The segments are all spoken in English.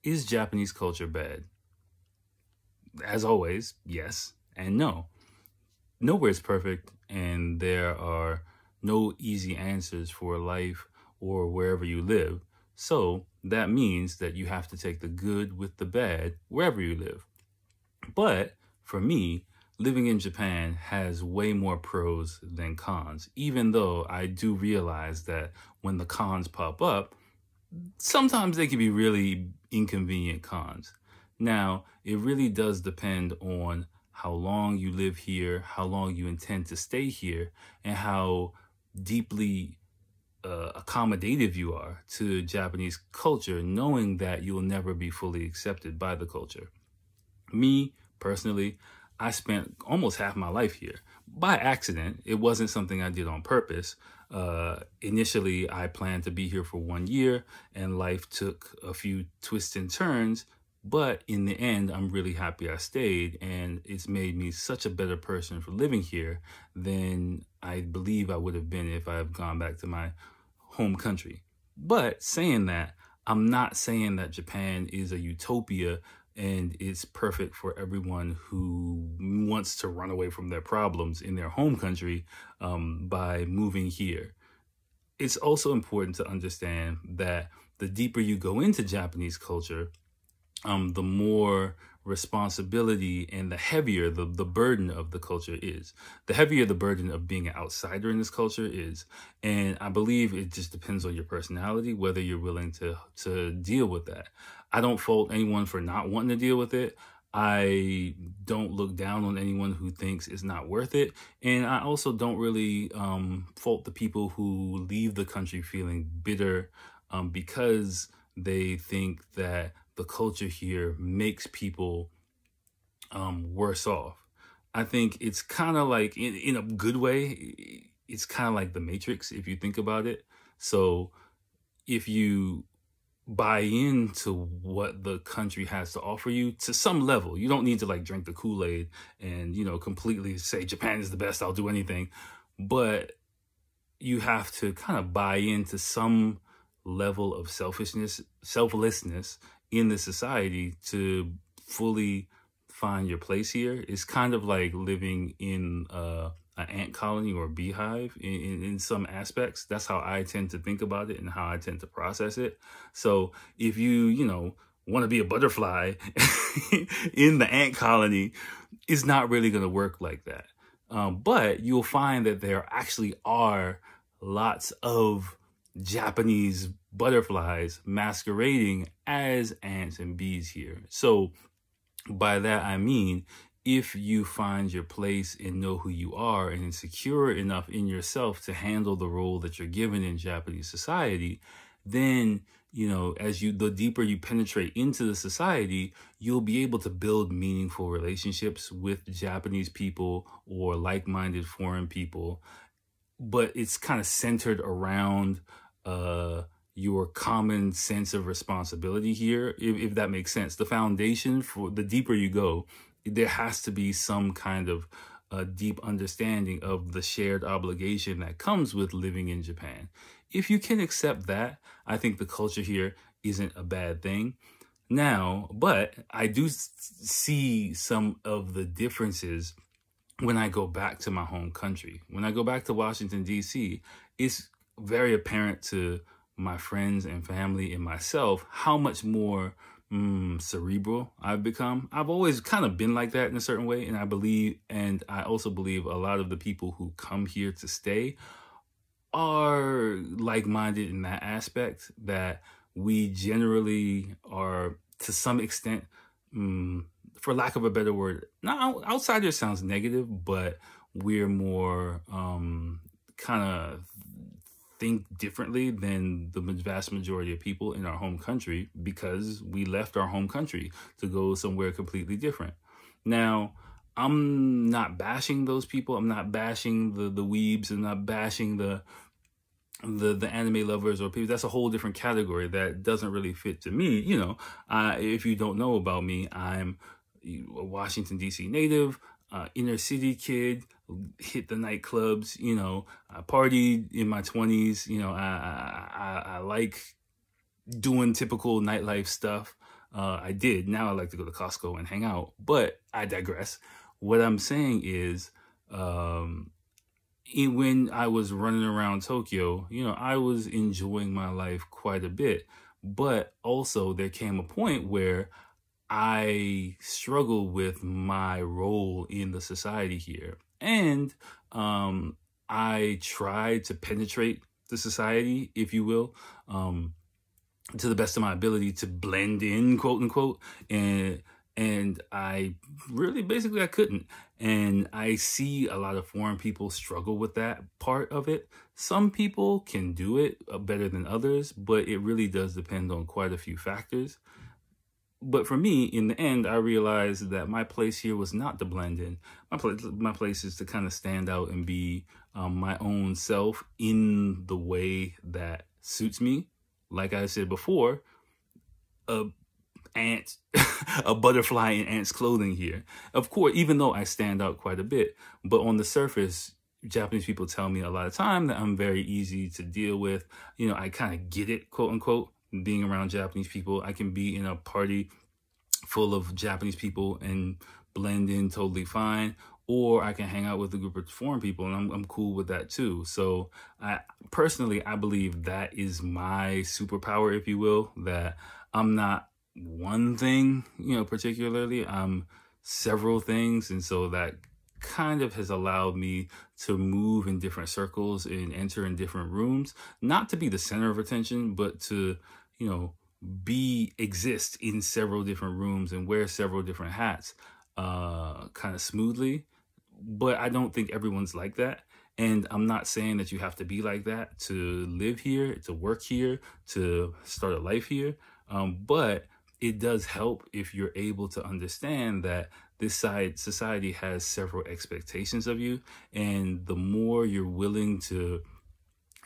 Is Japanese culture bad? As always, yes and no. Nowhere is perfect, and there are no easy answers for life or wherever you live. So that means that you have to take the good with the bad wherever you live. But for me, living in Japan has way more pros than cons, even though I do realize that when the cons pop up, sometimes they can be really inconvenient cons. Now, it really does depend on how long you live here, how long you intend to stay here, and how deeply accommodative you are to Japanese culture, knowing that you'll never be fully accepted by the culture. Me, personally, I spent almost half my life here by accident. It wasn't something I did on purpose. Initially, I planned to be here for 1 year, and life took a few twists and turns. But in the end, I'm really happy I stayed, and it's made me such a better person for living here than I believe I would have been if I had gone back to my home country. But saying that, I'm not saying that Japan is a utopia and it's perfect for everyone who wants to run away from their problems in their home country by moving here. It's also important to understand that the deeper you go into Japanese culture, the more responsibility and the heavier the burden of the culture is. The heavier the burden of being an outsider in this culture is. And I believe it just depends on your personality, whether you're willing to deal with that. I don't fault anyone for not wanting to deal with it. I don't look down on anyone who thinks it's not worth it. And I also don't really fault the people who leave the country feeling bitter because they think that the culture here makes people worse off. I think it's kind of like, in a good way, it's kind of like the Matrix if you think about it. So if you buy into what the country has to offer you to some level, you don't need to like drink the Kool-Aid and, completely say Japan is the best, I'll do anything. But you have to kind of buy into some level of selflessness in the society to fully find your place here. It's kind of like living in an ant colony or a beehive in some aspects. That's how I tend to think about it and how I tend to process it. So if you want to be a butterfly in the ant colony, it's not really going to work like that. But you'll find that there actually are lots of Japanese butterflies masquerading as ants and bees here. So by that, I mean, if you find your place and know who you are and secure enough in yourself to handle the role that you're given in Japanese society, then, the deeper you penetrate into the society, you'll be able to build meaningful relationships with Japanese people or like-minded foreign people. But it's kind of centered around your common sense of responsibility here, if that makes sense. The foundation, for the deeper you go, there has to be some kind of deep understanding of the shared obligation that comes with living in Japan. If you can accept that, I think the culture here isn't a bad thing. Now, but I do see some of the differences when I go back to my home country. When I go back to Washington, D.C., it's very apparent to my friends and family and myself how much more cerebral I've become. I've always kind of been like that in a certain way, and I also believe a lot of the people who come here to stay are like-minded in that aspect, that we generally are, to some extent, for lack of a better word, now outsiders sounds negative, but we're more kind of think differently than the vast majority of people in our home country, because we left our home country to go somewhere completely different. Now, I'm not bashing those people. I'm not bashing the weebs. I'm not bashing the anime lovers or people. That's a whole different category that doesn't really fit to me. If you don't know about me, I'm a Washington, D.C. native, inner city kid, hit the nightclubs, I partied in my 20s, I like doing typical nightlife stuff. I did. Now I like to go to Costco and hang out, but I digress. What I'm saying is, when I was running around Tokyo, I was enjoying my life quite a bit. But also there came a point where I struggle with my role in the society here. And I tried to penetrate the society, if you will, to the best of my ability to blend in, quote unquote. And I really, basically, I couldn't. And I see a lot of foreign people struggle with that part of it. Some people can do it better than others, but it really does depend on quite a few factors. But for me, in the end, I realized that my place here was not to blend in. My place is to kind of stand out and be my own self in the way that suits me. Like I said before, a butterfly in ants' clothing here. Of course, even though I stand out quite a bit, but on the surface, Japanese people tell me a lot of time that I'm very easy to deal with. I kind of get it, quote unquote, being around Japanese people. I can be in a party full of Japanese people and blend in totally fine, or I can hang out with a group of foreign people and I'm cool with that too. So I believe that is my superpower, if you will, that I'm not one thing, particularly. I'm several things. And so that kind of has allowed me to move in different circles and enter in different rooms, not to be the center of attention, but to, exist in several different rooms and wear several different hats, kind of smoothly. But I don't think everyone's like that. And I'm not saying that you have to be like that to live here, to work here, to start a life here. But it does help if you're able to understand that this society has several expectations of you. And the more you're willing to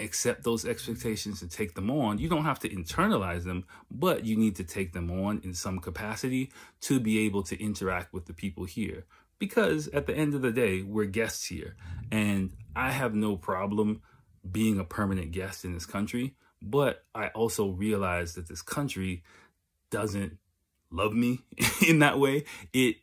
accept those expectations and take them on, you don't have to internalize them, but you need to take them on in some capacity to be able to interact with the people here. Because at the end of the day, we're guests here. And I have no problem being a permanent guest in this country, but I also realize that this country doesn't love me in that way. It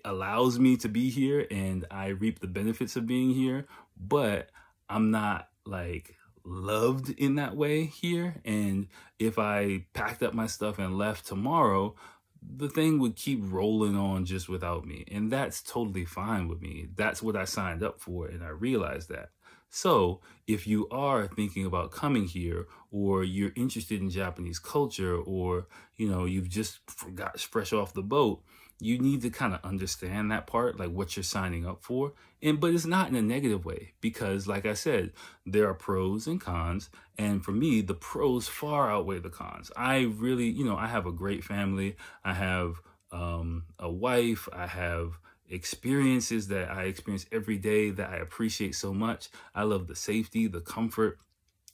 allows me to be here and I reap the benefits of being here, but I'm not like loved in that way here. And if I packed up my stuff and left tomorrow, the thing would keep rolling on just without me. And that's totally fine with me. That's what I signed up for. And I realized that. So if you are thinking about coming here, or you're interested in Japanese culture, or, you've just got fresh off the boat, you need to kind of understand that part, like what you're signing up for. But it's not in a negative way, because like I said, there are pros and cons. And for me, the pros far outweigh the cons. I really, I have a great family. I have a wife. I have experiences that I experience every day that I appreciate so much. I love the safety, the comfort,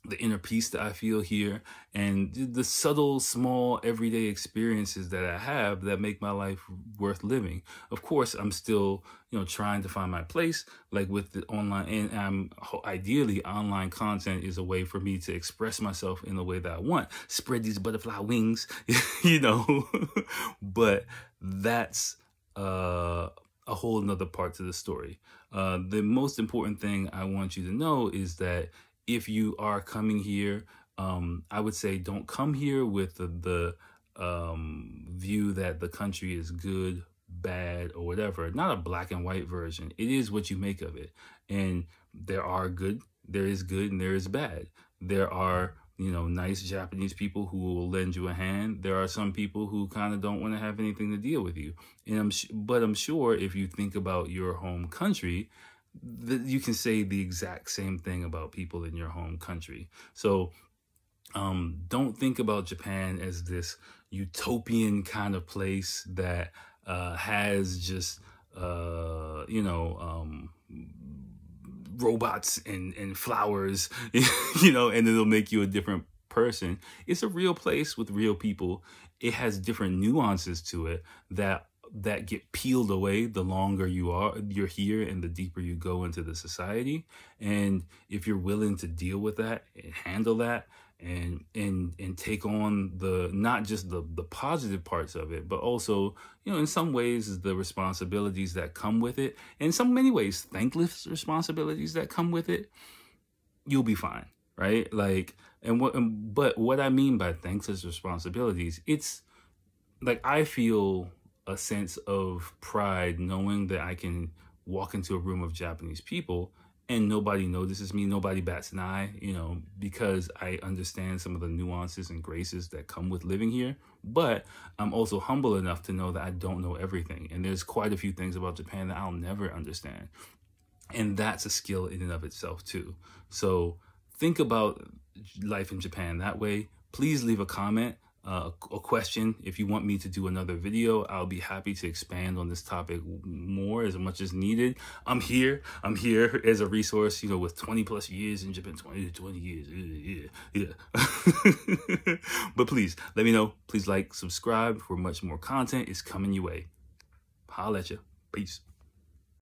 the inner peace that I feel here, and the subtle, small, everyday experiences that I have that make my life worth living. Of course, I'm still, trying to find my place, like with the online, and ideally online content is a way for me to express myself in the way that I want. Spread these butterfly wings, but that's a whole nother part to the story. The most important thing I want you to know is that if you are coming here, I would say don't come here with the view that the country is good, bad, or whatever. Not a black and white version. It is what you make of it. And there is good and there is bad. There are, nice Japanese people who will lend you a hand. There are some people who kind of don't want to have anything to deal with you. But I'm sure if you think about your home country, you can say the exact same thing about people in your home country. So don't think about Japan as this utopian kind of place that has just, robots and flowers, and it'll make you a different person. It's a real place with real people. It has different nuances to it that get peeled away the longer you're here and the deeper you go into the society. And if you're willing to deal with that and handle that and take on the, not just the positive parts of it, but also, you know, in some ways the responsibilities that come with it, in so many ways thankless responsibilities that come with it, you'll be fine, right? Like, but what I mean by thankless responsibilities, it's like, I feel a sense of pride knowing that I can walk into a room of Japanese people and nobody notices me, nobody bats an eye, you know, because I understand some of the nuances and graces that come with living here. But I'm also humble enough to know that I don't know everything. And there's quite a few things about Japan that I'll never understand. And that's a skill in and of itself too. So think about life in Japan that way. Please leave a comment, a question. If you want me to do another video, I'll be happy to expand on this topic more, as much as needed. I'm here as a resource, you know, with 20 plus years in Japan, 20 years, yeah. But please, let me know. Please like, subscribe for much more content. It's coming your way. Holla at ya. Peace.